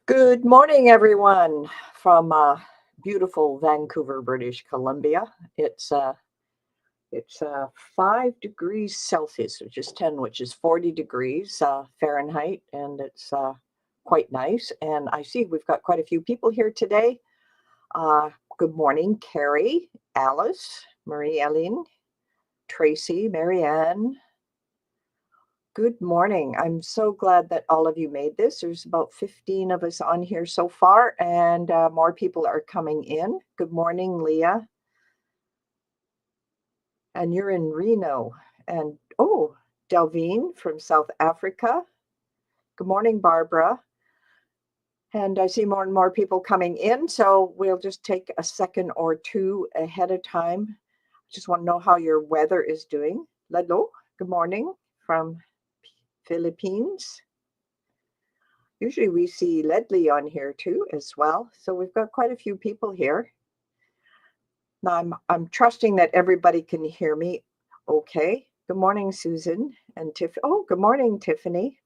Good morning, everyone, from beautiful Vancouver, British Columbia. It's 5 degrees Celsius, which is 10, which is 40 degrees Fahrenheit, and it's quite nice. And I see we've got quite a few people here today. Good morning, Carrie, Alice, Marie-Ellen, Tracy, Marianne. Good morning. I'm so glad that all of you made this. There's about 15 of us on here so far, and more people are coming in. Good morning, Leah. And you're in Reno. And oh, Delvine from South Africa. Good morning, Barbara. And I see more and more people coming in, so we'll just take a second or two ahead of time. Just want to know how your weather is doing. Hello, good morning from Philippines. Usually we see Ledley on here too as well. So we've got quite a few people here. Now I'm trusting that everybody can hear me okay. Good morning, Susan and Tiff. Oh, good morning, Tiffany.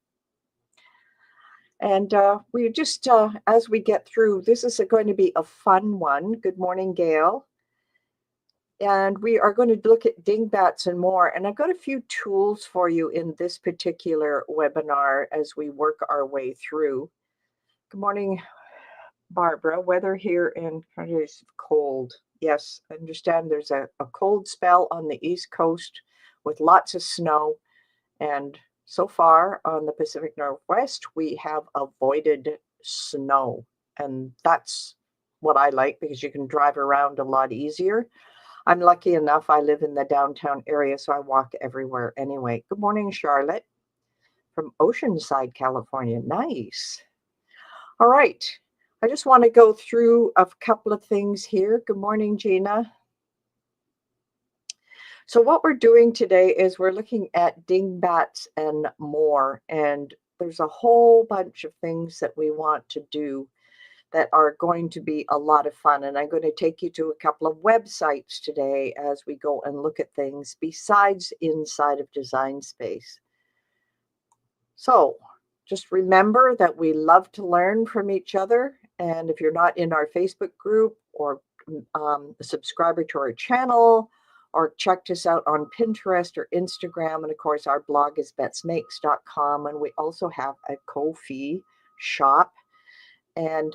And we just, as we get through, this is going to be a fun one. Good morning, Gail. And we are going to look at dingbats and more. And I've got a few tools for you in this particular webinar as we work our way through. Good morning, Barbara. Weather here in Canada is cold. Yes, I understand there's a cold spell on the East Coast with lots of snow. And so far on the Pacific Northwest, we have avoided snow. And that's what I like because you can drive around a lot easier. I'm lucky enough, I live in the downtown area, so I walk everywhere anyway. Good morning, Charlotte from Oceanside, California. Nice. All right. I just want to go through a couple of things here. Good morning, Gina. So what we're doing today is we're looking at dingbats and more. And there's a whole bunch of things that we want to do that are going to be a lot of fun. And I'm going to take you to a couple of websites today as we go and look at things besides inside of Design Space. So just remember that we love to learn from each other. And if you're not in our Facebook group or a subscriber to our channel, or check us out on Pinterest or Instagram. And of course, our blog is betsmakes.com. And we also have a Ko-fi shop. And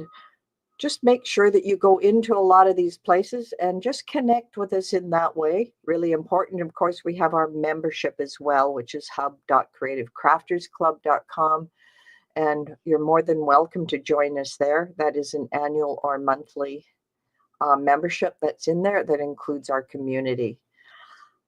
just make sure that you go into a lot of these places and just connect with us in that way. Really important. Of course, we have our membership as well, which is hub.creativecraftersclub.com. And you're more than welcome to join us there. That is an annual or monthly membership that's in there that includes our community.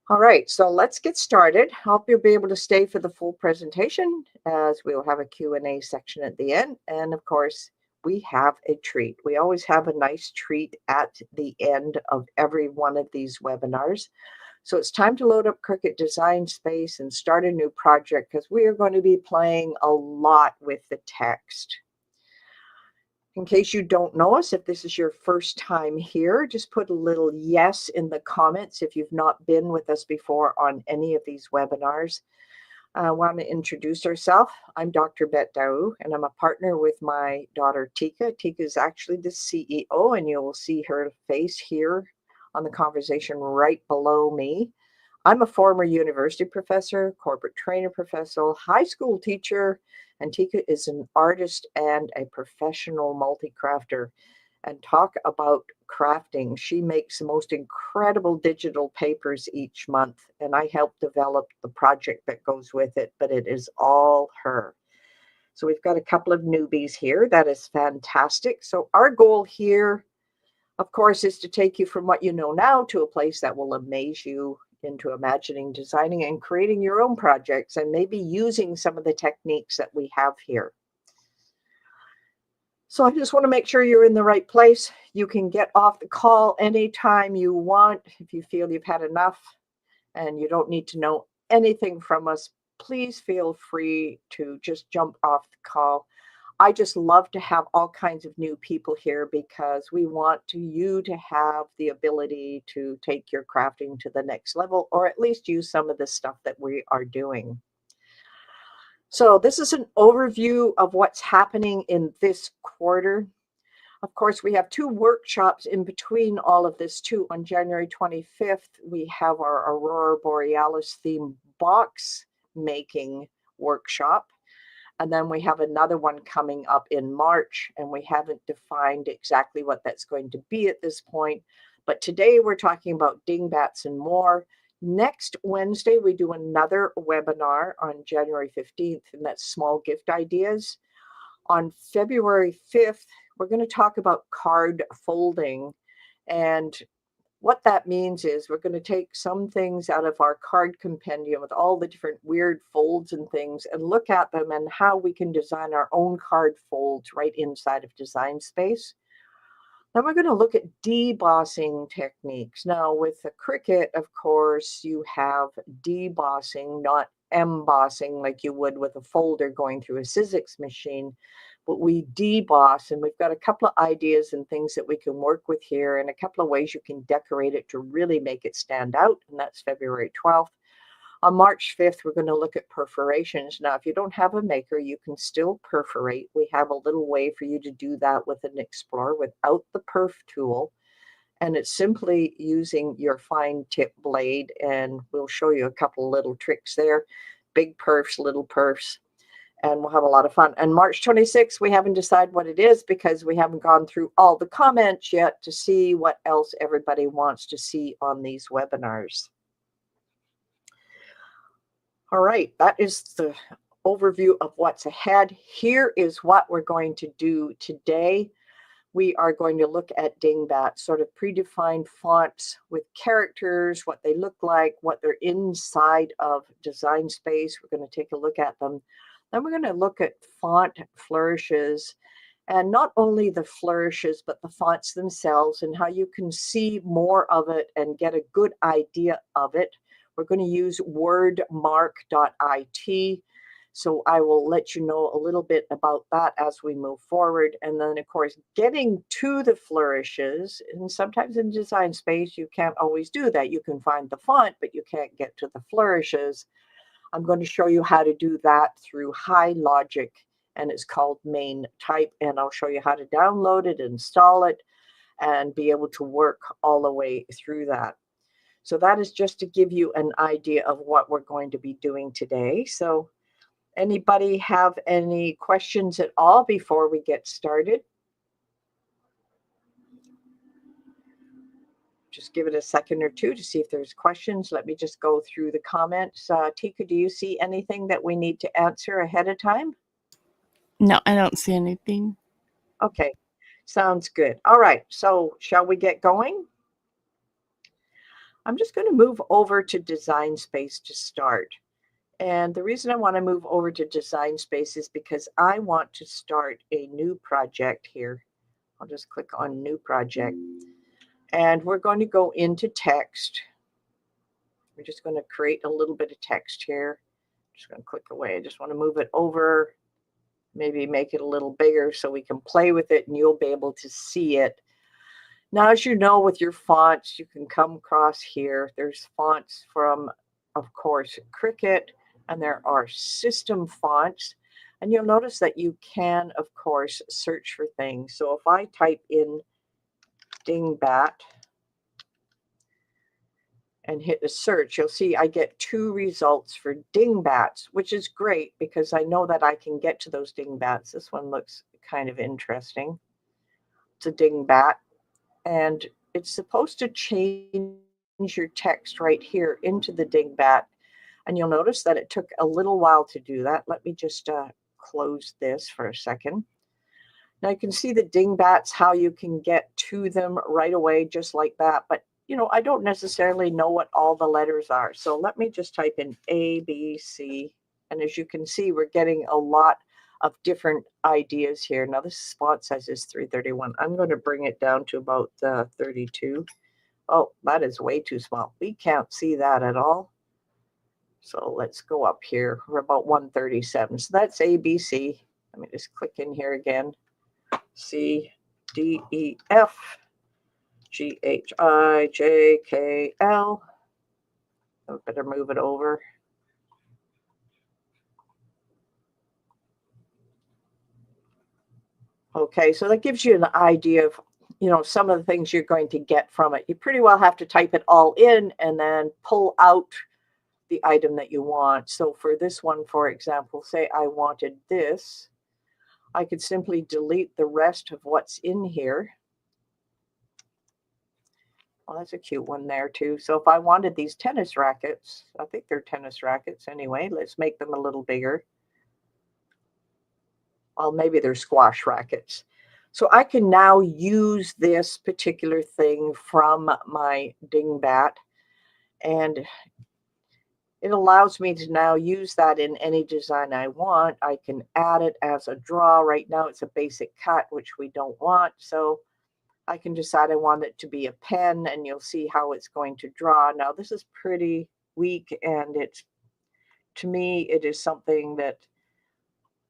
All right, so let's get started. Hope you'll be able to stay for the full presentation as we'll have a Q&A section at the end. And of course, we have a treat. We always have a nice treat at the end of every one of these webinars. So it's time to load up Cricut Design Space and start a new project because we are going to be playing a lot with the text. In case you don't know us, if this is your first time here, just put a little yes in the comments if you've not been with us before on any of these webinars. I want to introduce ourselves. I'm Dr. Bette, and I'm a partner with my daughter Tika. Tika is actually the CEO, and you will see her face here on the conversation right below me. I'm a former university professor, corporate trainer professor, high school teacher, and Tika is an artist and a professional multi-crafter. And talk about crafting. She makes the most incredible digital papers each month, and I help develop the project that goes with it, but it is all her. So we've got a couple of newbies here. That is fantastic. So our goal here, of course, is to take you from what you know now to a place that will amaze you into imagining, designing, and creating your own projects, and maybe using some of the techniques that we have here. So I just want to make sure you're in the right place. You can get off the call anytime you want. If you feel you've had enough and you don't need to know anything from us, please feel free to just jump off the call. I just love to have all kinds of new people here because we want you to have the ability to take your crafting to the next level, or at least use some of the stuff that we are doing. So this is an overview of what's happening in this quarter. Of course, we have 2 workshops in between all of this too. On January 25th, we have our Aurora Borealis theme box making workshop. And then we have another one coming up in March, and we haven't defined exactly what that's going to be at this point. But today we're talking about dingbats and more. Next Wednesday, we do another webinar on January 15th, and that's small gift ideas. On February 5th, we're going to talk about card folding. And what that means is we're going to take some things out of our card compendium with all the different weird folds and things and look at them and how we can design our own card folds right inside of Design Space. Then we're going to look at debossing techniques. Now with the Cricut, of course, you have debossing, not embossing like you would with a folder going through a Sizzix machine. But we deboss, and we've got a couple of ideas and things that we can work with here, and a couple of ways you can decorate it to really make it stand out, and that's February 12th. On March 5th, we're going to look at perforations. Now, if you don't have a maker, you can still perforate. We have a little way for you to do that with an Explorer without the perf tool, and it's simply using your fine tip blade, and we'll show you a couple of little tricks there. Big perfs, little perfs. And we'll have a lot of fun. And March 26th, we haven't decided what it is because we haven't gone through all the comments yet to see what else everybody wants to see on these webinars. All right, that is the overview of what's ahead. Here is what we're going to do today. We are going to look at dingbats, sort of predefined fonts with characters, what they look like, what they're inside of Design Space. We're going to take a look at them. Then we're going to look at font flourishes, and not only the flourishes, but the fonts themselves and how you can see more of it and get a good idea of it. We're going to use wordmark.it. So I will let you know a little bit about that as we move forward. And then, of course, getting to the flourishes, and sometimes in Design Space, you can't always do that. You can find the font, but you can't get to the flourishes. I'm going to show you how to do that through High Logic, and it's called Main Type, and I'll show you how to download it, install it, and be able to work all the way through that. So that is just to give you an idea of what we're going to be doing today. So anybody have any questions at all before we get started? Just give it a second or two to see if there's questions. Let me just go through the comments. Tika, do you see anything that we need to answer ahead of time? No, I don't see anything. Okay, sounds good. All right, so shall we get going? I'm just going to move over to Design Space to start. And the reason I want to move over to Design Space is because I want to start a new project here. I'll just click on New Project. And we're going to go into text. We're just going to create a little bit of text here. Just going to click away. I just want to move it over, maybe make it a little bigger so we can play with it and you'll be able to see it. Now, as you know, with your fonts, you can come across here. There's fonts from, of course, Cricut, and there are system fonts. And you'll notice that you can, of course, search for things. So if I type in Dingbat and hit the search, you'll see I get 2 results for dingbats, which is great because I know that I can get to those dingbats. This one looks kind of interesting. It's a dingbat, and it's supposed to change your text right here into the dingbat. And you'll notice that it took a little while to do that. Let me just close this for a second. Now you can see the dingbats, how you can get to them right away, just like that. But you know, I don't necessarily know what all the letters are. So let me just type in A, B, C. And as you can see, we're getting a lot of different ideas here. Now this font size is 331. I'm going to bring it down to about 32. Oh, that is way too small. We can't see that at all. So let's go up here. We're about 137. So that's A, B, C. Let me just click in here again. C, D, E, F. G, H, I, J, K, L. I better move it over. Okay, so that gives you an idea of, some of the things you're going to get from it. You pretty well have to type it all in and then pull out the item that you want. So for this one, for example, say I wanted this, I could simply delete the rest of what's in here. Well, that's a cute one there too. So if I wanted these tennis rackets, I think they're tennis rackets anyway, let's make them a little bigger. Well, maybe they're squash rackets. So I can now use this particular thing from my Dingbat, and it allows me to now use that in any design I want. I can add it as a draw. Right now it's a basic cut, which we don't want. So I can decide I want it to be a pen, and you'll see how it's going to draw. Now this is pretty weak, and to me, it is something that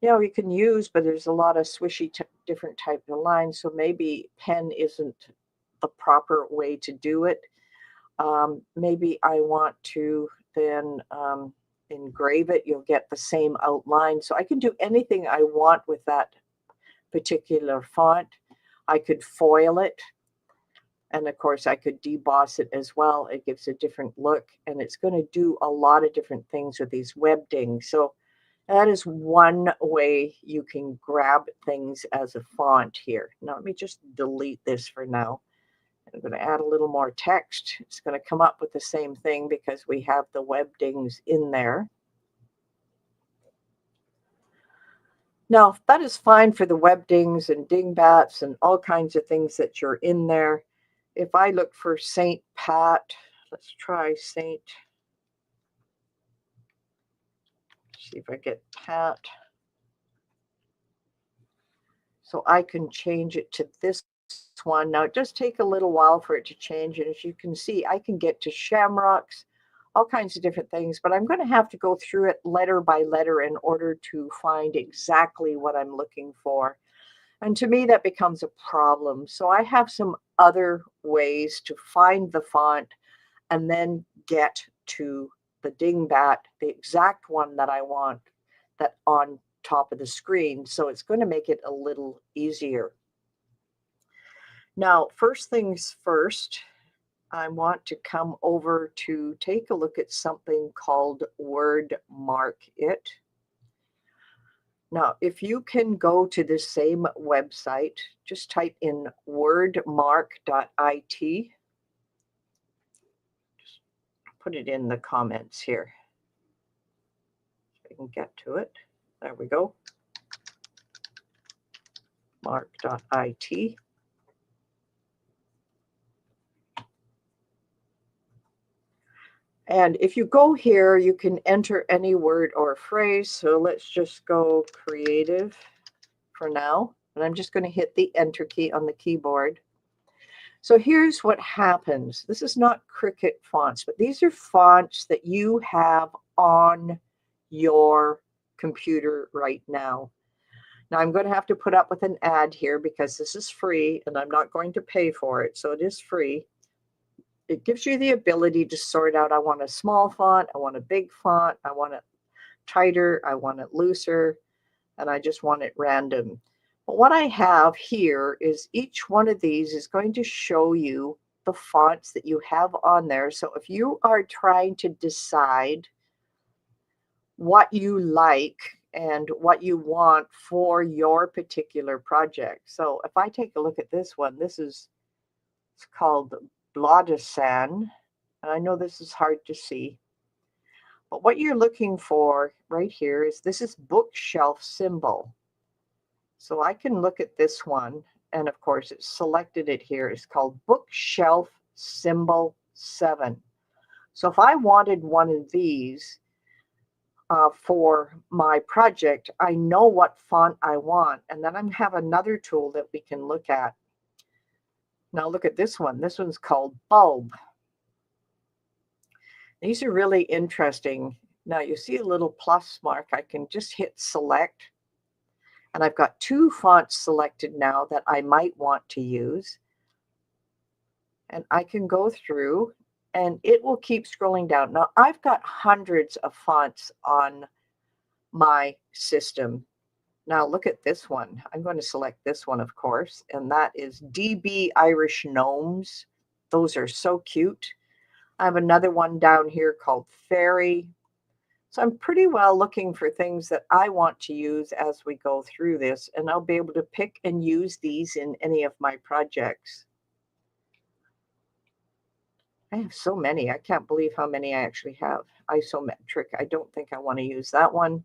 you can use, but there's a lot of swishy different type of lines. So maybe pen isn't the proper way to do it. Maybe I want to then engrave it. You'll get the same outline. So I can do anything I want with that particular font. I could foil it. And of course, I could deboss it as well. It gives a different look. And it's going to do a lot of different things with these web dings. So that is one way you can grab things as a font here. Now, let me just delete this for now. I'm going to add a little more text. It's going to come up with the same thing because we have the web dings in there. Now, that is fine for the web dings and dingbats and all kinds of things that you're in there. If I look for St. Pat, let's try St. See if I get Pat. So I can change it to this one. Now, it does take a little while for it to change. And as you can see, I can get to shamrocks, all kinds of different things. But I'm going to have to go through it letter by letter in order to find exactly what I'm looking for. And to me, that becomes a problem. So I have some other ways to find the font and then get to the dingbat, the exact one that I want, that on top of the screen. So it's going to make it a little easier. Now, first things first, I want to come over to take a look at something called wordmark.it. Now, if you can go to the same website, just type in wordmark.it. Just put it in the comments here. So I can get to it. There we go. Mark.it. And if you go here, you can enter any word or phrase. So let's just go creative for now. And I'm just going to hit the enter key on the keyboard. So here's what happens. This is not Cricut fonts, but these are fonts that you have on your computer right now. Now I'm going to have to put up with an ad here because this is free and I'm not going to pay for it. So it is free. It gives you the ability to sort out, I want a small font, I want a big font, I want it tighter, I want it looser, and I just want it random. But what I have here is each one of these is going to show you the fonts that you have on there. So if you are trying to decide what you like and what you want for your particular project. So if I take a look at this one, it's called Blaudesan. And I know this is hard to see. But what you're looking for right here is this is bookshelf symbol. So I can look at this one. And of course, it's selected it here. It's called bookshelf symbol 7. So if I wanted one of these for my project, I know what font I want. And then I have another tool that we can look at. Now look at this one. This one's called bulb. These are really interesting. Now you see a little plus mark. I can just hit select. And I've got 2 fonts selected now that I might want to use. And I can go through and it will keep scrolling down. Now I've got hundreds of fonts on my system. Now look at this one. I'm going to select this one, of course, and that is DB Irish Gnomes. Those are so cute. I have another one down here called Fairy. So I'm pretty well looking for things that I want to use as we go through this, and I'll be able to pick and use these in any of my projects. I have so many. I can't believe how many I actually have. Isometric. I don't think I want to use that one.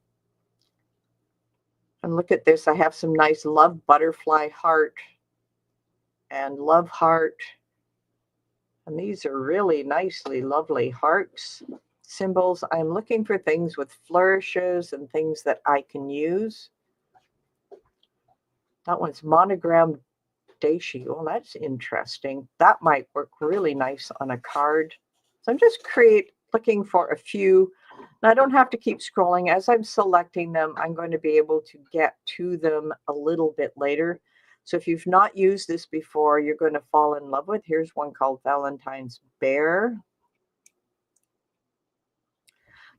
And look at this. I have some nice love butterfly heart and love heart. And these are really nicely lovely hearts symbols. I'm looking for things with flourishes and things that I can use. That one's monogrammed daisy. Well, that's interesting. That might work really nice on a card. So I'm just looking for a few. Now I don't have to keep scrolling. As I'm selecting them, I'm going to be able to get to them a little bit later. So if you've not used this before, you're going to fall in love with. Here's one called Valentine's Bear.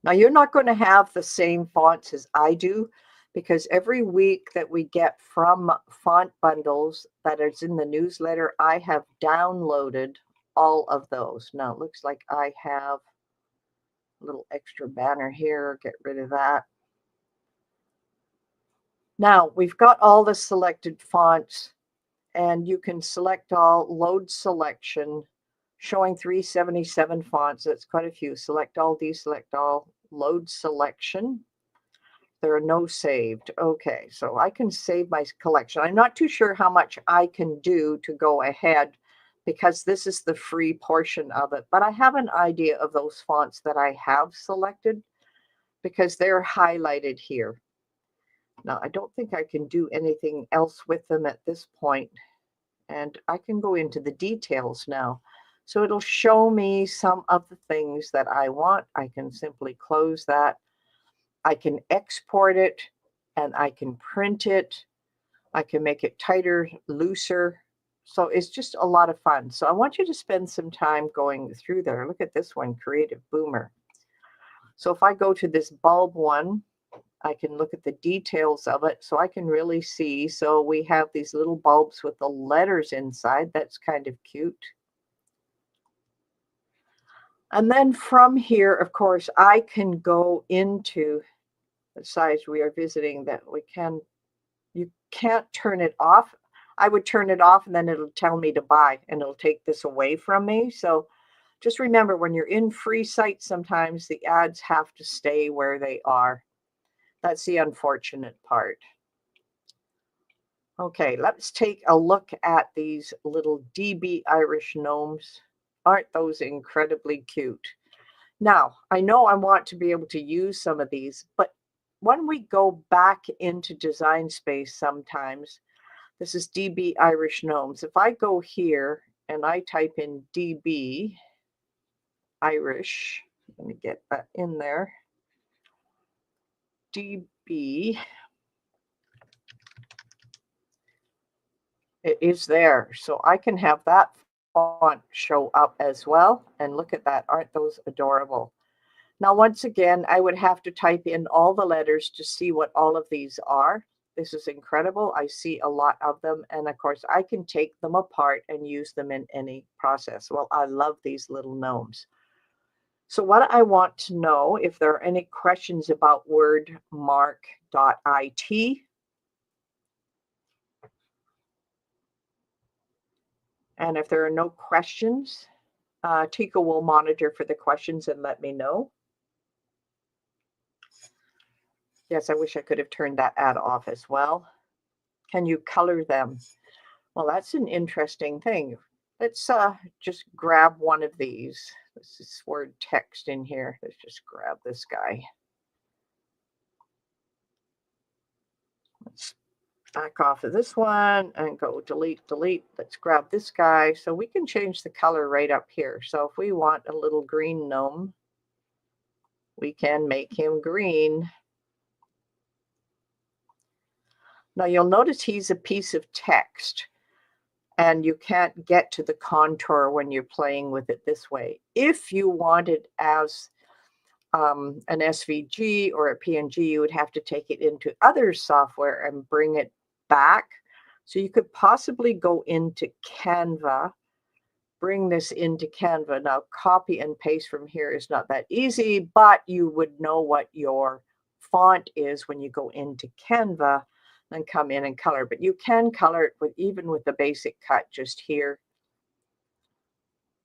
Now you're not going to have the same fonts as I do, because every week that we get from font bundles that is in the newsletter, I have downloaded all of those. Now it looks like I have a little extra banner here. Get rid of that. Now we've got all the selected fonts, and you can select all, load selection, showing 377 fonts. That's quite a few. Select all, deselect all, load selection. There are no saved. Okay, so I can save my collection. I'm not too sure how much I can do to go ahead, because this is the free portion of it. But I have an idea of those fonts that I have selected, because they're highlighted here. Now, I don't think I can do anything else with them at this point. And I can go into the details now. So it'll show me some of the things that I want. I can simply close that. I can export it, and I can print it. I can make it tighter, looser. So it's just a lot of fun. So I want you to spend some time going through there. Look at this one, Creative Boomer. So if I go to this bulb one, I can look at the details of it, so I can really see. So we have these little bulbs with the letters inside. That's kind of cute. And then from here, of course, I can go into the size we are visiting that you can't turn it off. I would turn it off, and then it'll tell me to buy, and it'll take this away from me. So just remember, when you're in free sites, sometimes the ads have to stay where they are. That's the unfortunate part. Okay, let's take a look at these little DB Irish gnomes. Aren't those incredibly cute? Now, I know I want to be able to use some of these, but when we go back into Design Space sometimes, this is DB Irish Gnomes. If I go here and I type in DB Irish, let me get that in there, DB, it is there. So I can have that font show up as well. And look at that. Aren't those adorable? Now, once again, I would have to type in all the letters to see what all of these are. This is incredible. I see a lot of them. And of course, I can take them apart and use them in any process. Well, I love these little gnomes. So what I want to know, if there are any questions about wordmark.it. And if there are no questions, Tika will monitor for the questions and let me know. Yes, I wish I could have turned that ad off as well. Can you color them? Well, that's an interesting thing. Let's just grab one of these. This is word text in here. Let's just grab this guy. Let's back off of this one and go delete, delete. Let's grab this guy. So we can change the color right up here. So if we want a little green gnome, we can make him green. Now you'll notice he's a piece of text, and you can't get to the contour when you're playing with it this way. If you want it as an SVG or a PNG, you would have to take it into other software and bring it back. So you could possibly go into Canva, bring this into Canva. Now, copy and paste from here is not that easy, but you would know what your font is when you go into Canva and come in and color. But you can color it even with the basic cut just here.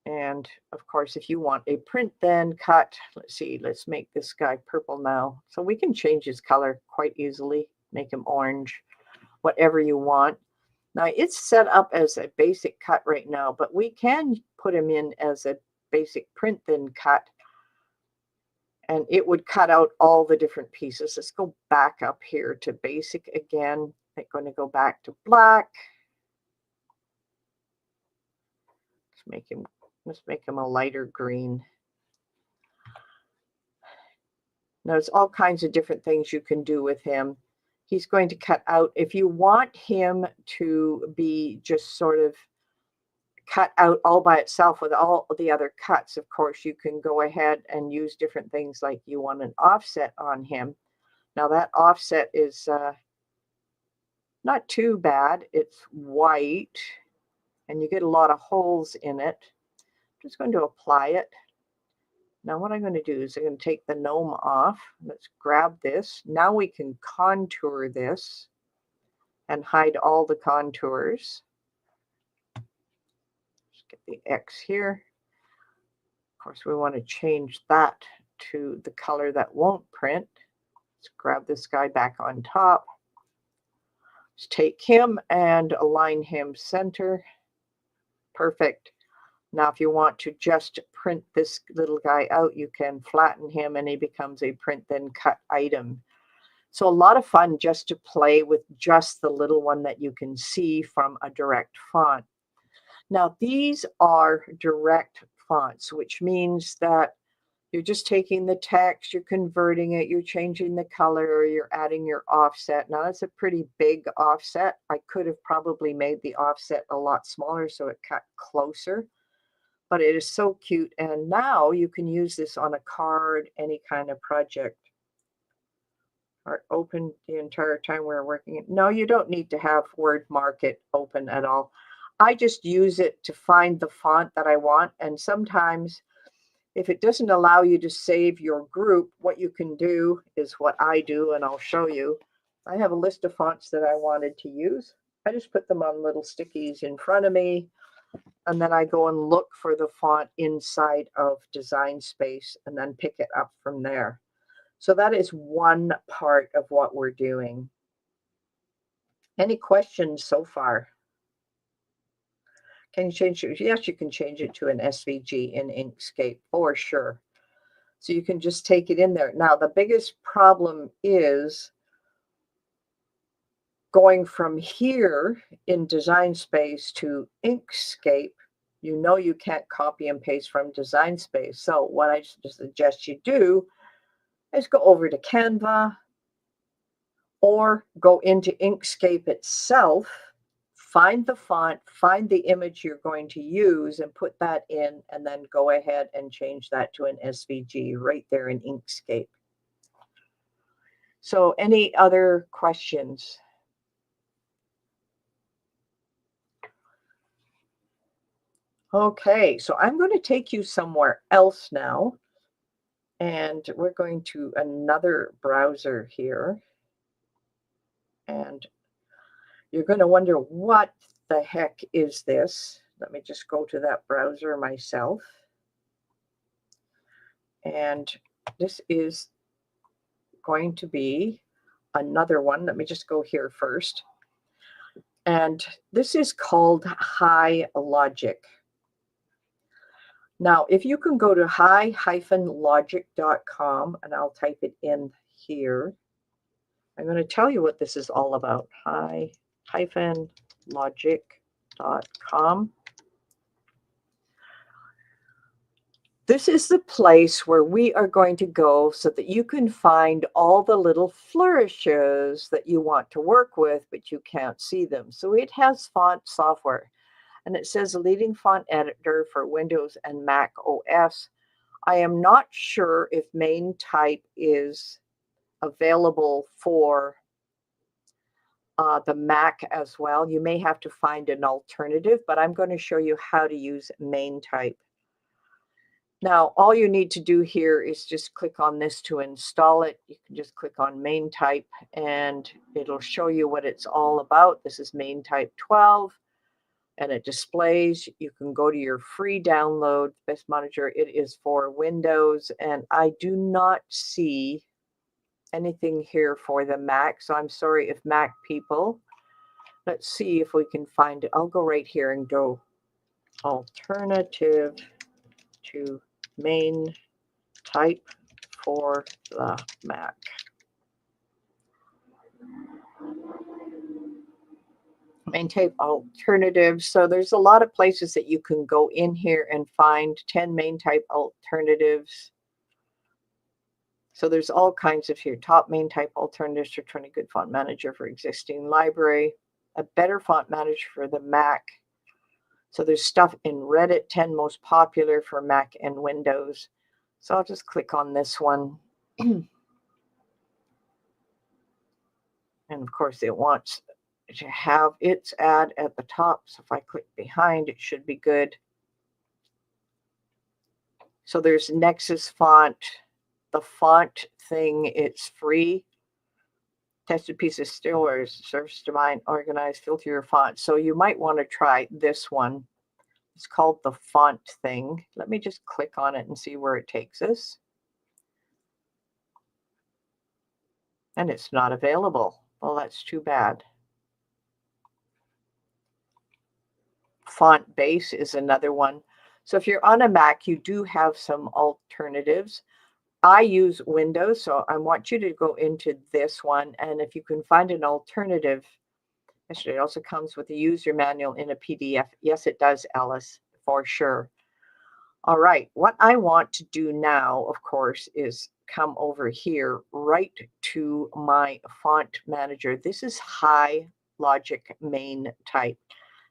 And of course, if you want a print then cut, let's see, let's make this guy purple now. So we can change his color quite easily, make him orange, whatever you want. Now it's set up as a basic cut right now, but we can put him in as a basic print then cut, and it would cut out all the different pieces. Let's go back up here to basic again. I'm going to go back to black. Let's make him a lighter green. Now, there's all kinds of different things you can do with him. He's going to cut out. If you want him to be just sort of cut out all by itself with all the other cuts, of course, you can go ahead and use different things like you want an offset on him. Now, that offset is not too bad. It's white, and you get a lot of holes in it. I'm just going to apply it. Now what I'm going to do is I'm going to take the gnome off. Let's grab this. Now we can contour this and hide all the contours. Just get the X here. Of course, we want to change that to the color that won't print. Let's grab this guy back on top. Let's take him and align him center. Perfect. Now, if you want to just print this little guy out, you can flatten him and he becomes a print then cut item. So a lot of fun just to play with just the little one that you can see from a direct font. Now, these are direct fonts, which means that you're just taking the text, you're converting it, you're changing the color, or you're adding your offset. Now, that's a pretty big offset. I could have probably made the offset a lot smaller so it cut closer. But it is so cute. And now you can use this on a card, any kind of project. Or open the entire time we're working. No, you don't need to have wordmark.it open at all. I just use it to find the font that I want. And sometimes if it doesn't allow you to save your group, what you can do is what I do, and I'll show you. I have a list of fonts that I wanted to use. I just put them on little stickies in front of me. And then I go and look for the font inside of Design Space and then pick it up from there. So that is one part of what we're doing. Any questions so far? Can you change it? Yes, you can change it to an SVG in Inkscape for sure. So you can just take it in there. Now, the biggest problem is going from here in Design Space to Inkscape. You know you can't copy and paste from Design Space. So what I suggest you do is go over to Canva or go into Inkscape itself, find the font, find the image you're going to use and put that in, and then go ahead and change that to an SVG right there in Inkscape. So any other questions? Okay, so I'm going to take you somewhere else now. And we're going to another browser here. And you're going to wonder, what the heck is this? Let me just go to that browser myself. And this is going to be another one. Let me just go here first. And this is called High Logic. Now, if you can go to high-logic.com, and I'll type it in here. I'm going to tell you what this is all about. high-logic.com. This is the place where we are going to go so that you can find all the little flourishes that you want to work with, but you can't see them. So it has font software, and it says a leading font editor for Windows and Mac OS. I am not sure if main type is available for the Mac as well. You may have to find an alternative, but I'm going to show you how to use main type. Now, all you need to do here is just click on this to install it. You can just click on main type and it'll show you what it's all about. This is main type 12 and it displays. You can go to your free download, Best Manager. It is for Windows and I do not see anything here for the Mac. So I'm sorry if Mac people. Let's see if we can find it. I'll go right here and go alternative to main type for the Mac. Main type alternatives. So there's a lot of places that you can go in here and find 10 main type alternatives. So there's all kinds of here. Top main type alternatives for 20 good font manager for existing library. A better font manager for the Mac. So there's stuff in Reddit, 10 most popular for Mac and Windows. So I'll just click on this one. And of course it wants to have its ad at the top. So if I click behind, it should be good. So there's Nexus font. The font thing, it's free. Tested pieces, stillers, service design, organize, filter your font. So you might want to try this one. It's called the font thing. Let me just click on it and see where it takes us. And it's not available. Well, that's too bad. Font base is another one. So if you're on a Mac, you do have some alternatives. I use Windows, so I want you to go into this one. And if you can find an alternative, it also comes with a user manual in a PDF. Yes, it does, Alice, for sure. All right, what I want to do now, of course, is come over here right to my font manager. This is High Logic main type.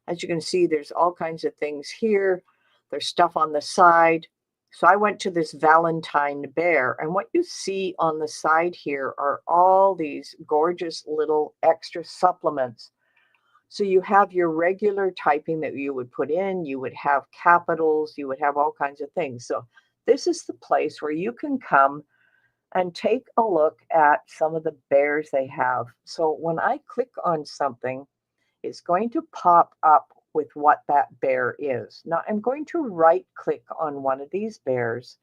As you can see, there's all kinds of things here. There's stuff on the side. So I went to this Valentine bear, and what you see on the side here are all these gorgeous little extra supplements. So you have your regular typing that you would put in, you would have capitals, you would have all kinds of things. So this is the place where you can come and take a look at some of the bears they have. So when I click on something, it's going to pop up with what that bear is. Now I'm going to right click on one of these bears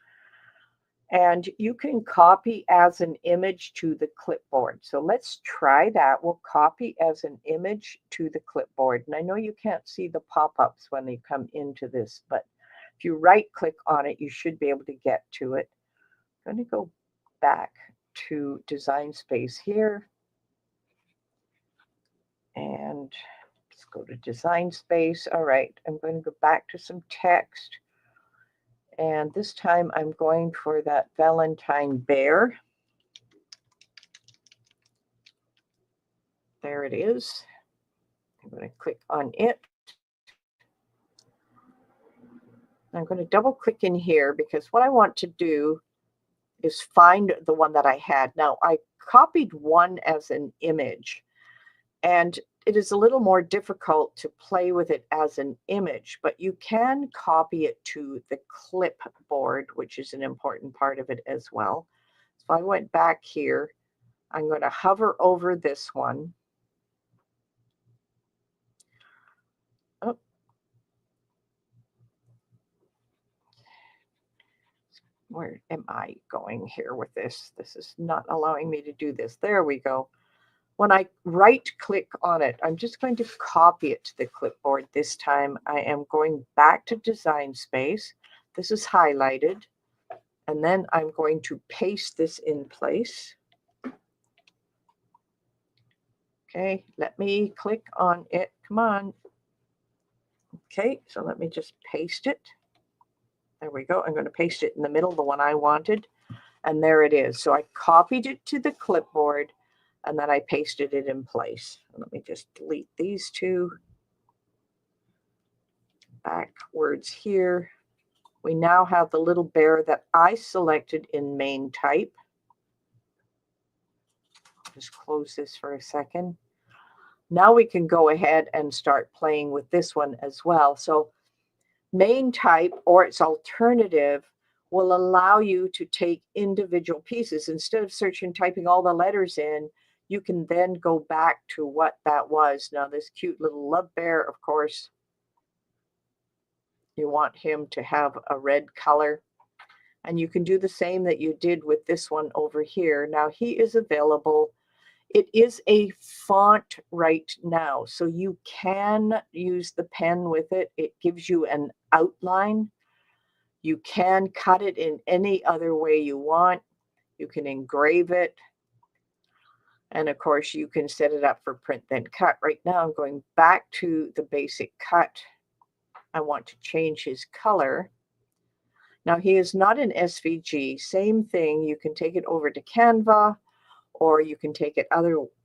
and you can copy as an image to the clipboard. So let's try that. We'll copy as an image to the clipboard. And I know you can't see the pop-ups when they come into this, but if you right click on it, you should be able to get to it. I'm going to go back to Design Space here. And let's go to Design Space. All right, I'm going to go back to some text. And this time I'm going for that Valentine bear. There it is. I'm going to click on it. I'm going to double click in here because what I want to do is find the one that I had. Now I copied one as an image and it is a little more difficult to play with it as an image, but you can copy it to the clipboard, which is an important part of it as well. So I went back here. I'm going to hover over this one. Oh. Where am I going here with this? This is not allowing me to do this. There we go. When I right click on it, I'm just going to copy it to the clipboard. This time I am going back to Design Space. This is highlighted. And then I'm going to paste this in place. Okay, let me click on it. Come on. Okay, so let me just paste it. There we go. I'm going to paste it in the middle, the one I wanted. And there it is. So I copied it to the clipboard. And then I pasted it in place. Let me just delete these two. Backwards here We now have the little bear that I selected in main type. Just close this for a second. Now we can go ahead and start playing with this one as well. So main type or its alternative will allow you to take individual pieces. Instead of searching, typing all the letters in, you can then go back to what that was. Now this cute little love bear, of course, you want him to have a red color. And you can do the same that you did with this one over here. Now he is available. It is a font right now, so you can use the pen with it. It gives you an outline. You can cut it in any other way you want. You can engrave it. And of course, you can set it up for print then cut. Right now, I'm going back to the basic cut. I want to change his color. Now, he is not an SVG. Same thing. You can take it over to Canva, or you can take it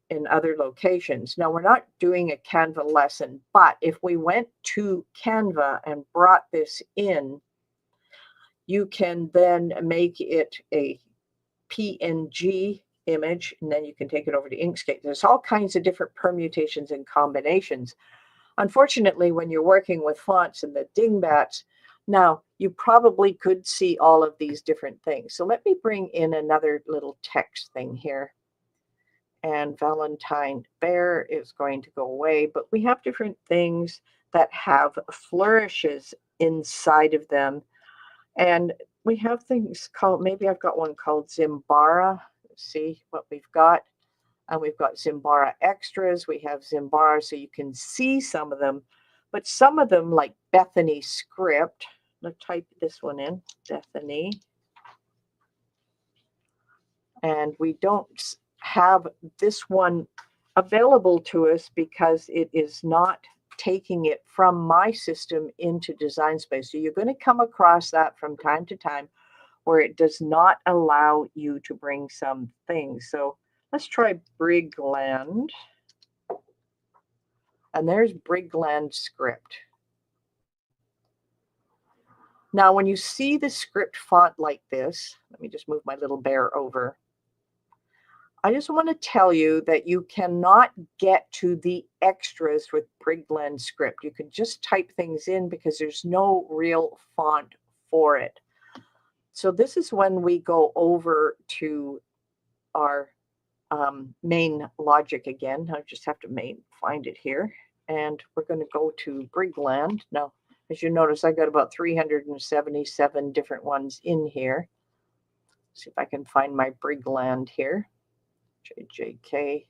in other locations. Now, we're not doing a Canva lesson, but if we went to Canva and brought this in, you can then make it a PNG image, and then you can take it over to Inkscape. There's all kinds of different permutations and combinations. Unfortunately, when you're working with fonts and the Dingbats, now you probably could see all of these different things. So let me bring in another little text thing here. And Valentine Bear is going to go away, but we have different things that have flourishes inside of them. And we have things called, maybe I've got one called Zimbara. Let's see what we've got. And we've got Zimbara extras. We have Zimbara, so you can see some of them. But some of them, like Bethany script, let's type this one in, Bethany. And we don't have this one available to us because it is not taking it from my system into Design Space. So you're going to come across that from time to time where it does not allow you to bring some things. So let's try Brigland. And there's Brigland script. Now, when you see the script font like this, let me just move my little bear over. I just want to tell you that you cannot get to the extras with Brigland script. You can just type things in because there's no real font for it. So this is when we go over to our main logic again. I just have to find it here. And we're going to go to Brigland. Now, as you notice, I got about 377 different ones in here. See if I can find my Brigland here. JJK.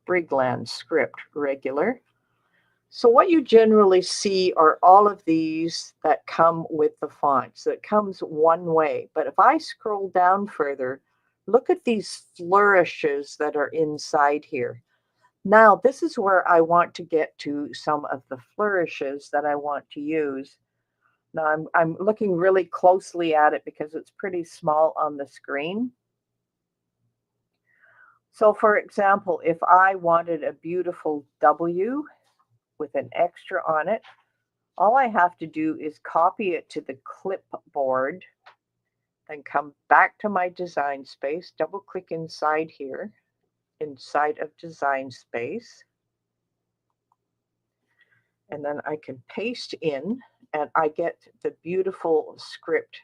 Brigland script regular. So what you generally see are all of these that come with the font. So it comes one way. But if I scroll down further, look at these flourishes that are inside here. Now, this is where I want to get to some of the flourishes that I want to use. Now, I'm looking really closely at it because it's pretty small on the screen. So, for example, if I wanted a beautiful W with an extra on it, all I have to do is copy it to the clipboard, then come back to my Design Space, double click inside here, inside of Design Space, and then I can paste in and I get the beautiful script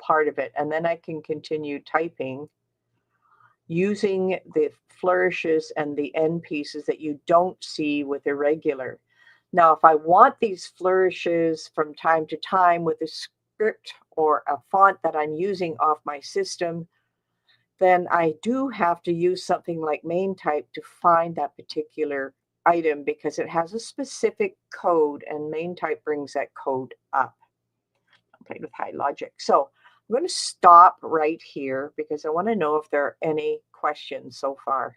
part of it, and then I can continue typing using the flourishes and the end pieces that you don't see with irregular. Now, if I want these flourishes from time to time with a script or a font that I'm using off my system, then I do have to use something like main type to find that particular item because it has a specific code and main type brings that code up. I'm playing with high logic. So I'm going to stop right here because I want to know if there are any questions so far.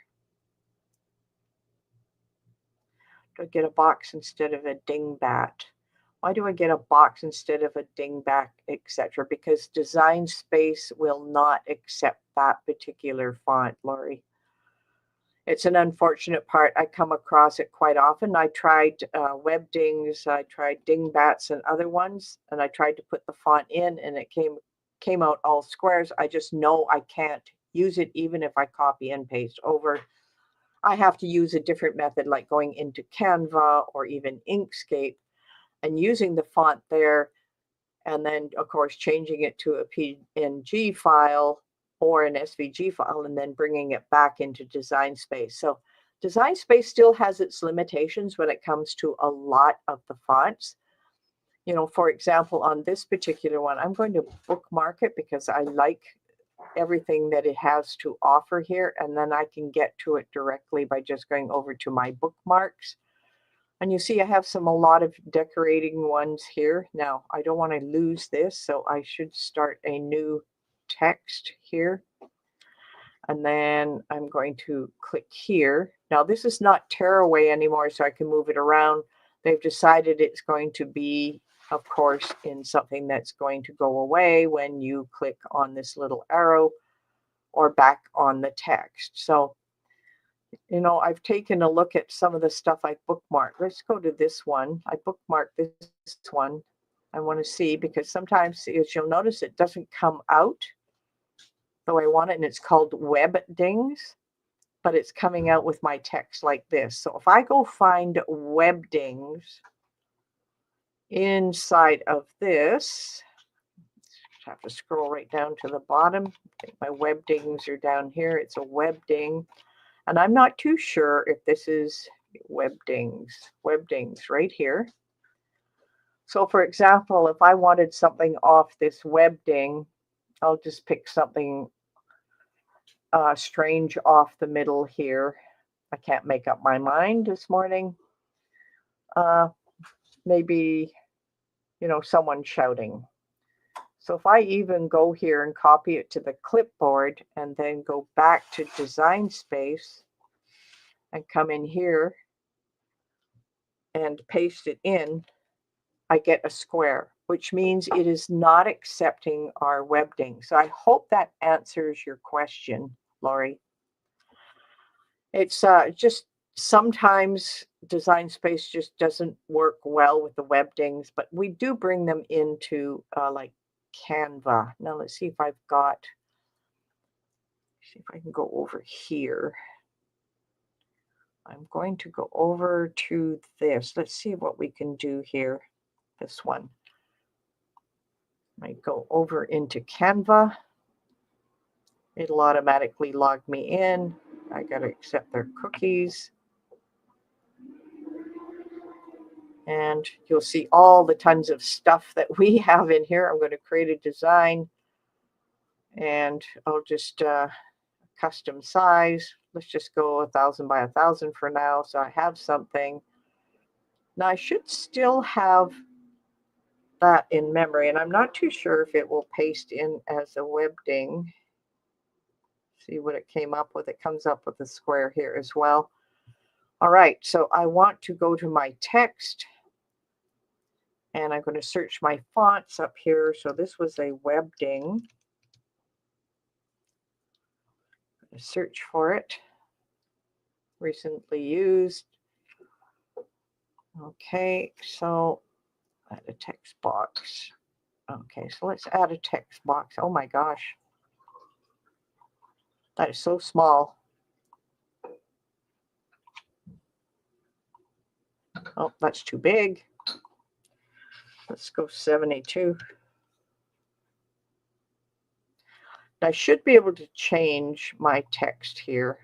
Do I get a box instead of a dingbat? Why do I get a box instead of a dingbat, etc.? Because Design Space will not accept that particular font, Lori. It's an unfortunate part. I come across it quite often. I tried Webdings, I tried Dingbats and other ones, and I tried to put the font in and it came out all squares. I just know I can't use it even if I copy and paste over. I have to use a different method like going into Canva or even Inkscape and using the font there, and then of course changing it to a PNG file or an SVG file and then bringing it back into Design Space. So Design Space still has its limitations when it comes to a lot of the fonts. You know, for example, on this particular one, I'm going to bookmark it because I like everything that it has to offer here, and then I can get to it directly by just going over to my bookmarks. And you see I have a lot of decorating ones here. Now, I don't want to lose this, so I should start a new text here. And then I'm going to click here. Now, this is not tearaway anymore, so I can move it around. They've decided it's going to be, of course, in something that's going to go away when you click on this little arrow or back on the text. So, you know, I've taken a look at some of the stuff I bookmarked. Let's go to this one. I bookmarked this one. I want to see because sometimes, as you'll notice, it doesn't come out the way I want it, and it's called Webdings, but it's coming out with my text like this. So if I go find Webdings inside of this, I have to scroll right down to the bottom. I think my Webdings are down here. It's a Webding. And I'm not too sure if this is Webdings right here. So for example, if I wanted something off this Webding, I'll just pick something strange off the middle here. I can't make up my mind this morning. Maybe, you know, someone shouting. So if I even go here and copy it to the clipboard and then go back to Design Space and come in here and paste it in, I get a square, which means it is not accepting our Webding. So I hope that answers your question, Lori. It's just sometimes Design Space just doesn't work well with the Webdings, but we do bring them into like Canva. Now let's see if I've got, see if I can go over here. I'm going to go over to this. Let's see what we can do here. This one. I go over into Canva. It'll automatically log me in. I got to accept their cookies. And you'll see all the tons of stuff that we have in here. I'm going to create a design and I'll just custom size. Let's just go 1,000 by 1,000 for now. So I have something. Now I should still have that in memory, and I'm not too sure if it will paste in as a Webding. See what it came up with. It comes up with a square here as well. All right, so I want to go to my text and I'm going to search my fonts up here. So this was a Webding. Search for it. Recently used. Okay, so add a text box. Okay, so let's add a text box. Oh my gosh. That is so small. Oh, that's too big. Let's go 72. I should be able to change my text here.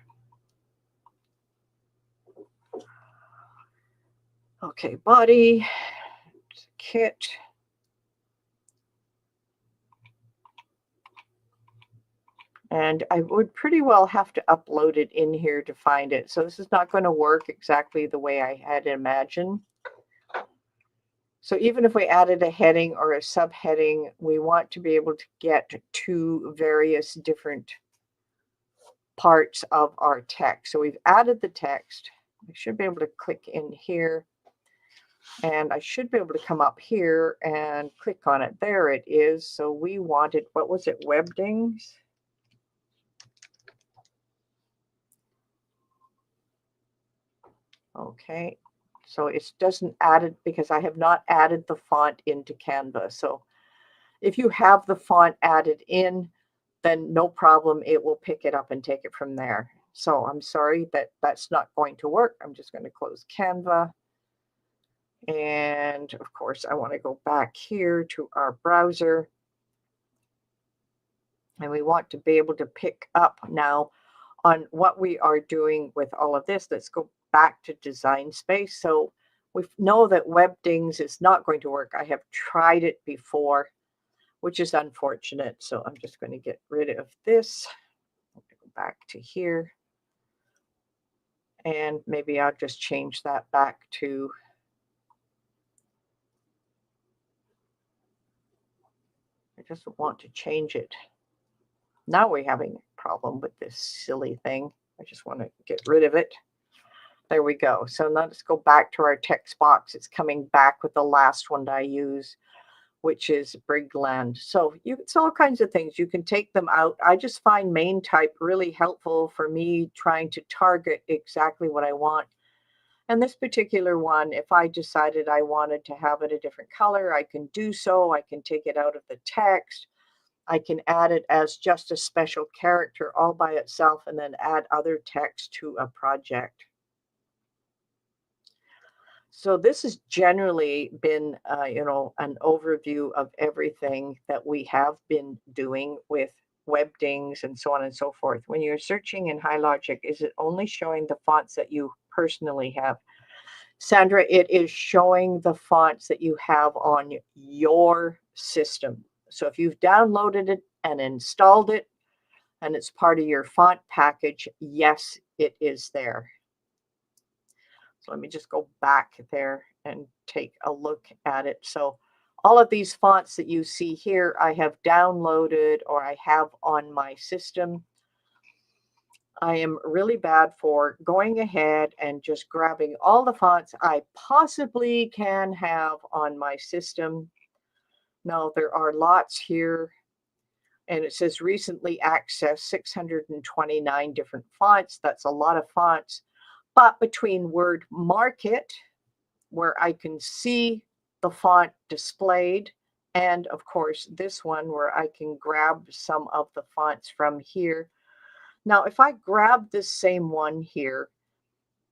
Okay, body, kit. And I would pretty well have to upload it in here to find it. So this is not going to work exactly the way I had imagined. So even if we added a heading or a subheading, we want to be able to get to various different parts of our text. So we've added the text. I should be able to click in here. And I should be able to come up here and click on it. There it is. So we wanted, what was it, Webdings? Okay, so it doesn't add it because I have not added the font into Canva. So if you have the font added in, then no problem, it will pick it up and take it from there. So I'm sorry that that's not going to work. I'm just going to close Canva. And of course, I want to go back here to our browser. And we want to be able to pick up now on what we are doing with all of this. Let's go back to Design Space. So we know that WebDings is not going to work. I have tried it before, which is unfortunate. So I'm just going to get rid of this. Go back to here. And maybe I'll just change that back to, I just want to change it. Now we're having a problem with this silly thing. I just want to get rid of it. There we go. So now let's go back to our text box. It's coming back with the last one that I use, which is Brigland. So it's all kinds of things. You can take them out. I just find main type really helpful for me trying to target exactly what I want. And this particular one, if I decided I wanted to have it a different color, I can do so. I can take it out of the text. I can add it as just a special character all by itself and then add other text to a project. So this has generally been, an overview of everything that we have been doing with WebDings and so on and so forth. When you're searching in HighLogic, is it only showing the fonts that you personally have? Sandra, it is showing the fonts that you have on your system. So if you've downloaded it and installed it and it's part of your font package, yes, it is there. So let me just go back there and take a look at it. So all of these fonts that you see here, I have downloaded or I have on my system. I am really bad for going ahead and just grabbing all the fonts I possibly can have on my system. No, there are lots here. And it says recently accessed 629 different fonts. That's a lot of fonts. But between wordmark.it, where I can see the font displayed, and of course this one where I can grab some of the fonts from here. Now, if I grab this same one here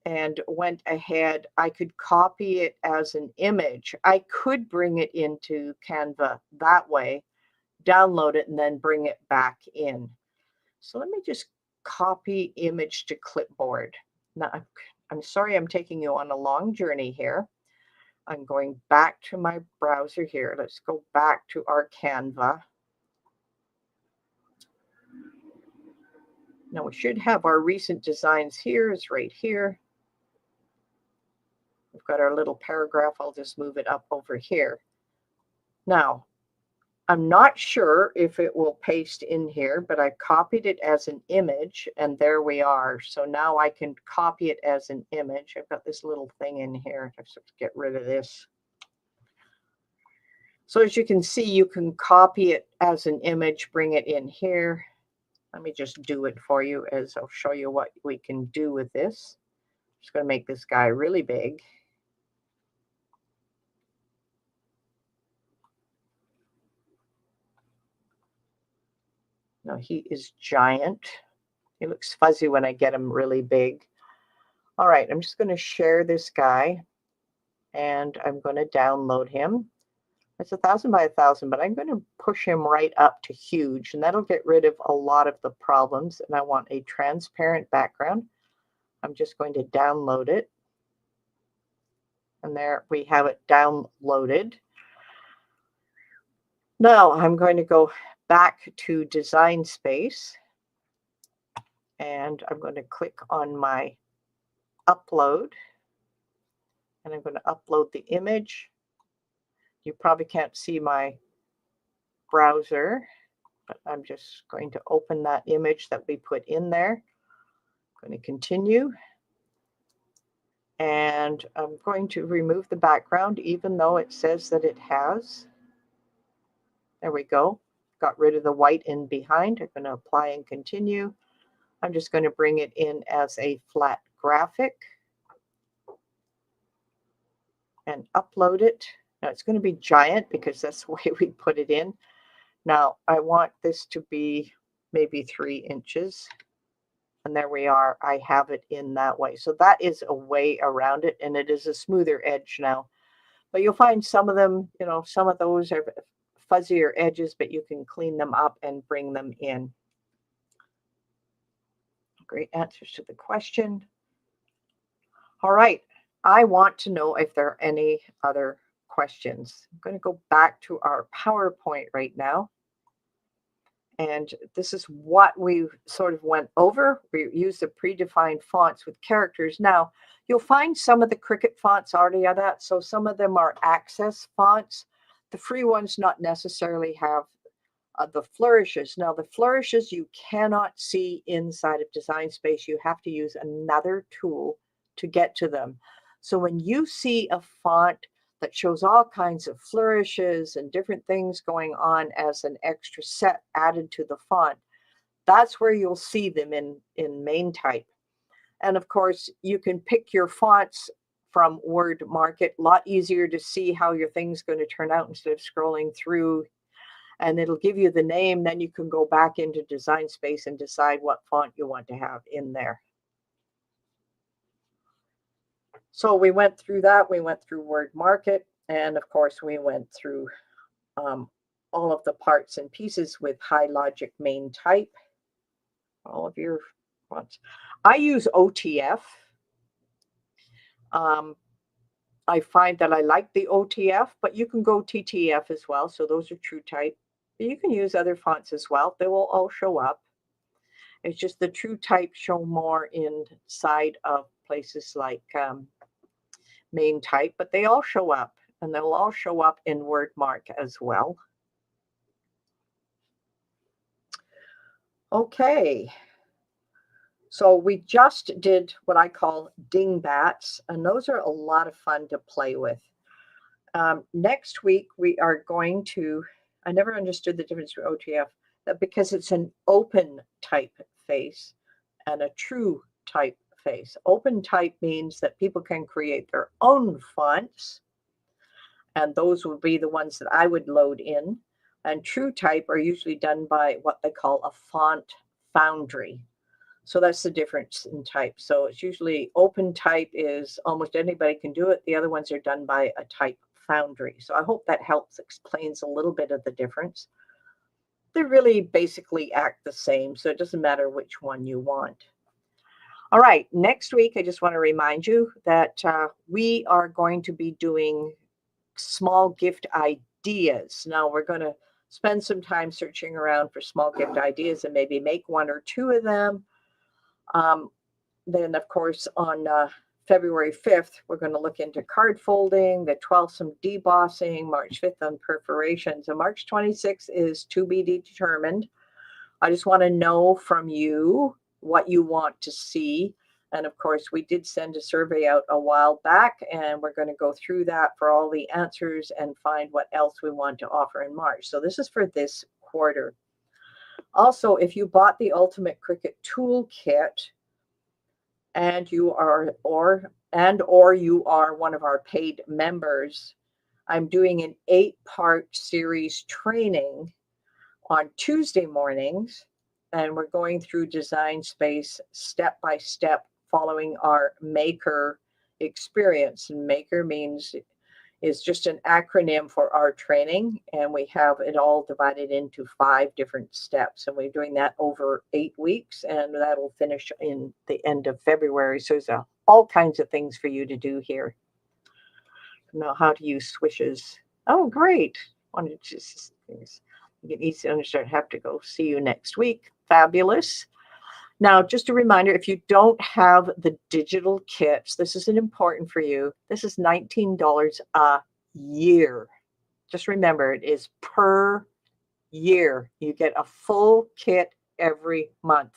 and went ahead, I could copy it as an image. I could bring it into Canva that way, download it, and then bring it back in. So let me just copy image to clipboard. Now, I'm sorry I'm taking you on a long journey here. I'm going back to my browser here. Let's go back to our Canva. Now we should have our recent designs here. It's right here. We've got our little paragraph. I'll just move it up over here. Now, I'm not sure if it will paste in here, but I copied it as an image, and there we are. So now I can copy it as an image. I've got this little thing in here. I have to get rid of this. So as you can see, you can copy it as an image, bring it in here. Let me just do it for you as I'll show you what we can do with this. I'm just going to make this guy really big. Now he is giant. He looks fuzzy when I get him really big. All right, I'm just going to share this guy and I'm going to download him. It's 1,000 by 1,000, but I'm going to push him right up to huge, and that'll get rid of a lot of the problems. And I want a transparent background. I'm just going to download it. And there we have it downloaded. Now I'm going to go back to Design Space, and I'm going to click on my upload, and I'm going to upload the image. You probably can't see my browser, but I'm just going to open that image that we put in there. I'm going to continue. And I'm going to remove the background, even though it says that it has. There we go. Got rid of the white in behind. I'm going to apply and continue. I'm just going to bring it in as a flat graphic. and upload it. Now it's going to be giant because that's the way we put it in. Now I want this to be maybe 3 inches. And there we are. I have it in that way. So that is a way around it, and it is a smoother edge now. But you'll find some of them, some of those are fuzzier edges, but you can clean them up and bring them in. Great answers to the question. All right. I want to know if there are any other questions. I'm going to go back to our PowerPoint right now. And this is what we sort of went over. We used the predefined fonts with characters. Now, you'll find some of the Cricut fonts already are that. So some of them are access fonts. The free ones not necessarily have the flourishes. Now, the flourishes you cannot see inside of Design Space. You have to use another tool to get to them. So when you see a font that shows all kinds of flourishes and different things going on as an extra set added to the font, that's where you'll see them in main type. And of course, you can pick your fonts from wordmark.it. A lot easier to see how your thing's going to turn out instead of scrolling through. And it'll give you the name. Then you can go back into Design Space and decide what font you want to have in there. So we went through that. We went through wordmark.it. And of course, we went through all of the parts and pieces with high logic main type. All of your fonts. I use OTF. I find that I like the OTF, but you can go TTF as well. So those are true type. But you can use other fonts as well. They will all show up. It's just the true type show more inside of places like main type, but they all show up, and they'll all show up in wordmark as well. Okay. So we just did what I call dingbats, and those are a lot of fun to play with. Next week, we are going to, I never understood the difference with OTF, because it's an open type face and a true type face. Open type means that people can create their own fonts, and those would be the ones that I would load in. And true type are usually done by what they call a font foundry. So that's the difference in type. So it's usually open type is almost anybody can do it. The other ones are done by a type foundry. So I hope that helps explains a little bit of the difference. They really basically act the same, so it doesn't matter which one you want. All right, next week, I just want to remind you that we are going to be doing small gift ideas. Now, we're going to spend some time searching around for small gift ideas and maybe make 1 or 2 of them. Then, of course, on February 5th, we're going to look into card folding, the 12th, some debossing, March 5th on perforations, and March 26th is to be determined. I just want to know from you what you want to see. And of course, we did send a survey out a while back, and we're going to go through that for all the answers and find what else we want to offer in March. So this is for this quarter. Also, if you bought the Ultimate Cricut Toolkit, and you are or you are one of our paid members, I'm doing an 8-part series training on Tuesday mornings, and we're going through Design Space step by step following our maker experience. And maker is just an acronym for our training, and we have it all divided into 5 different steps, and we're doing that over 8 weeks, and that'll finish in the end of February. So there's all kinds of things for you to do here. Now, how to use swishes. Oh, great. Wanted to just get easy to understand. Have to go. See you next week. Fabulous. Now, just a reminder, if you don't have the digital kits, this isn't important for you. This is $19 a year. Just remember, it is per year. You get a full kit every month.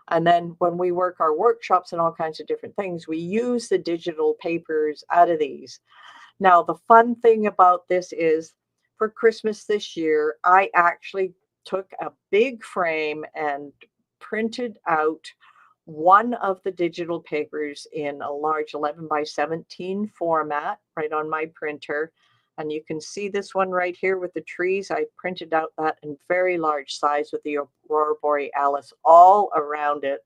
And then when we work our workshops and all kinds of different things, we use the digital papers out of these. Now, the fun thing about this is for Christmas this year, I actually took a big frame and printed out one of the digital papers in a large 11 by 17 format right on my printer. And you can see this one right here with the trees. I printed out that in very large size with the Aurora Borealis all around it.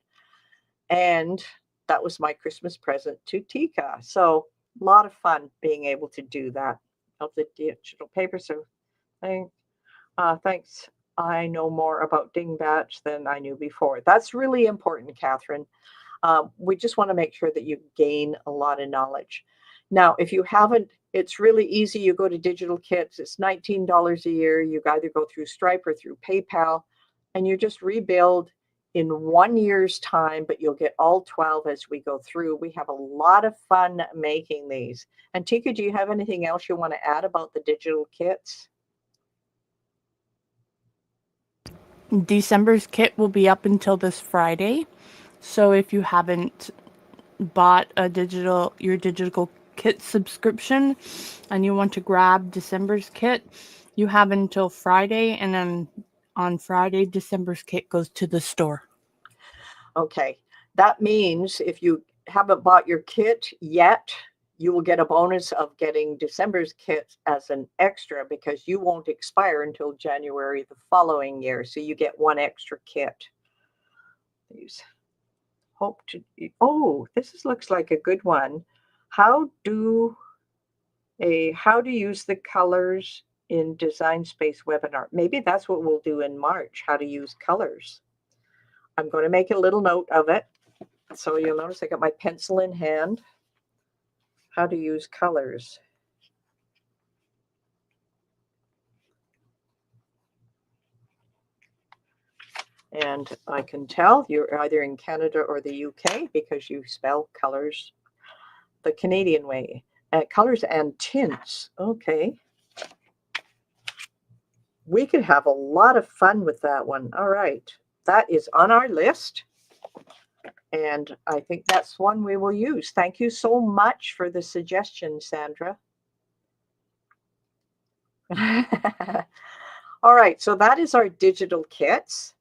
And that was my Christmas present to Tika. So a lot of fun being able to do that of the digital paper. So thanks. I know more about Dingbats than I knew before. That's really important, Catherine. We just want to make sure that you gain a lot of knowledge. Now, if you haven't, it's really easy. You go to Digital Kits. It's $19 a year. You either go through Stripe or through PayPal, and you just rebuild in 1 year's time, but you'll get all 12 as we go through. We have a lot of fun making these. And Tika, do you have anything else you want to add about the digital kits? December's kit will be up until this Friday. So if you haven't bought your digital kit subscription and you want to grab December's kit, you have until Friday, and then on Friday, December's kit goes to the store. Okay, that means if you haven't bought your kit yet, you will get a bonus of getting December's kit as an extra because you won't expire until January the following year. So you get one extra kit. These hope to, oh, looks like a good one. How to use the colors in Design Space webinar. Maybe that's what we'll do in March, how to use colors. I'm going to make a little note of it. So you'll notice I got my pencil in hand. How to use colors. And I can tell you're either in Canada or the UK because you spell colors the Canadian way. Colors and tints. Okay. We could have a lot of fun with that one. All right. That is on our list. And I think that's one we will use. Thank you so much for the suggestion, Sandra. All right, so that is our digital kits.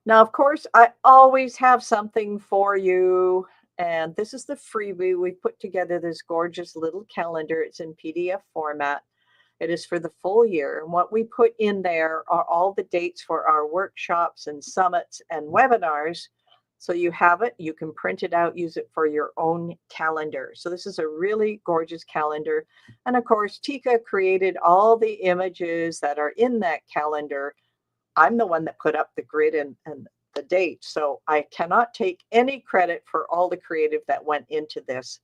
Now, of course, I always have something for you. And this is the freebie. We put together this gorgeous little calendar. It's in PDF format. It is for the full year. And what we put in there are all the dates for our workshops and summits and webinars. So you have it, you can print it out, use it for your own calendar. So this is a really gorgeous calendar. And of course, Tika created all the images that are in that calendar. I'm the one that put up the grid and the date. So I cannot take any credit for all the creative that went into this.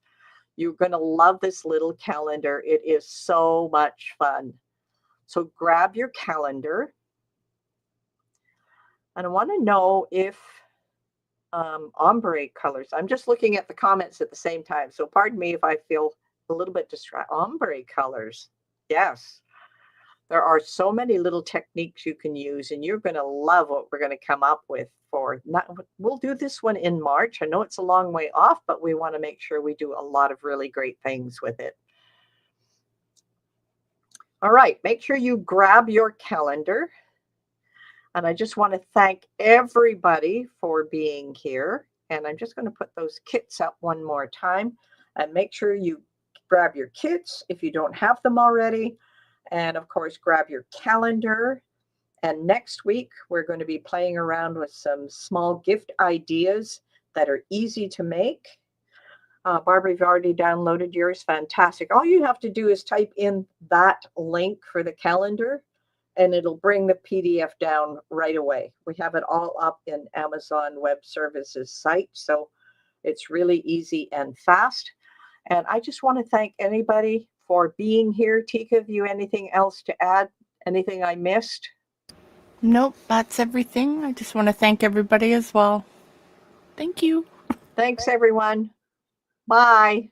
You're going to love this little calendar. It is so much fun. So grab your calendar. And I want to know if ombre colors. I'm just looking at the comments at the same time. So pardon me if I feel a little bit distracted. Ombre colors. Yes. There are so many little techniques you can use, and you're going to love what we're going to come up with for. We'll do this one in March. I know it's a long way off, but we want to make sure we do a lot of really great things with it. All right, make sure you grab your calendar. And I just want to thank everybody for being here. And I'm just going to put those kits up one more time. And make sure you grab your kits if you don't have them already. And of course, grab your calendar. And next week, we're going to be playing around with some small gift ideas that are easy to make. Barbara, you've already downloaded yours. Fantastic. All you have to do is type in that link for the calendar, and it'll bring the PDF down right away. We have it all up in Amazon Web Services site, so it's really easy and fast. And I just want to thank anybody for being here. Tika, have you anything else to add? Anything I missed? Nope, that's everything. I just want to thank everybody as well. Thank you. Thanks, everyone. Bye.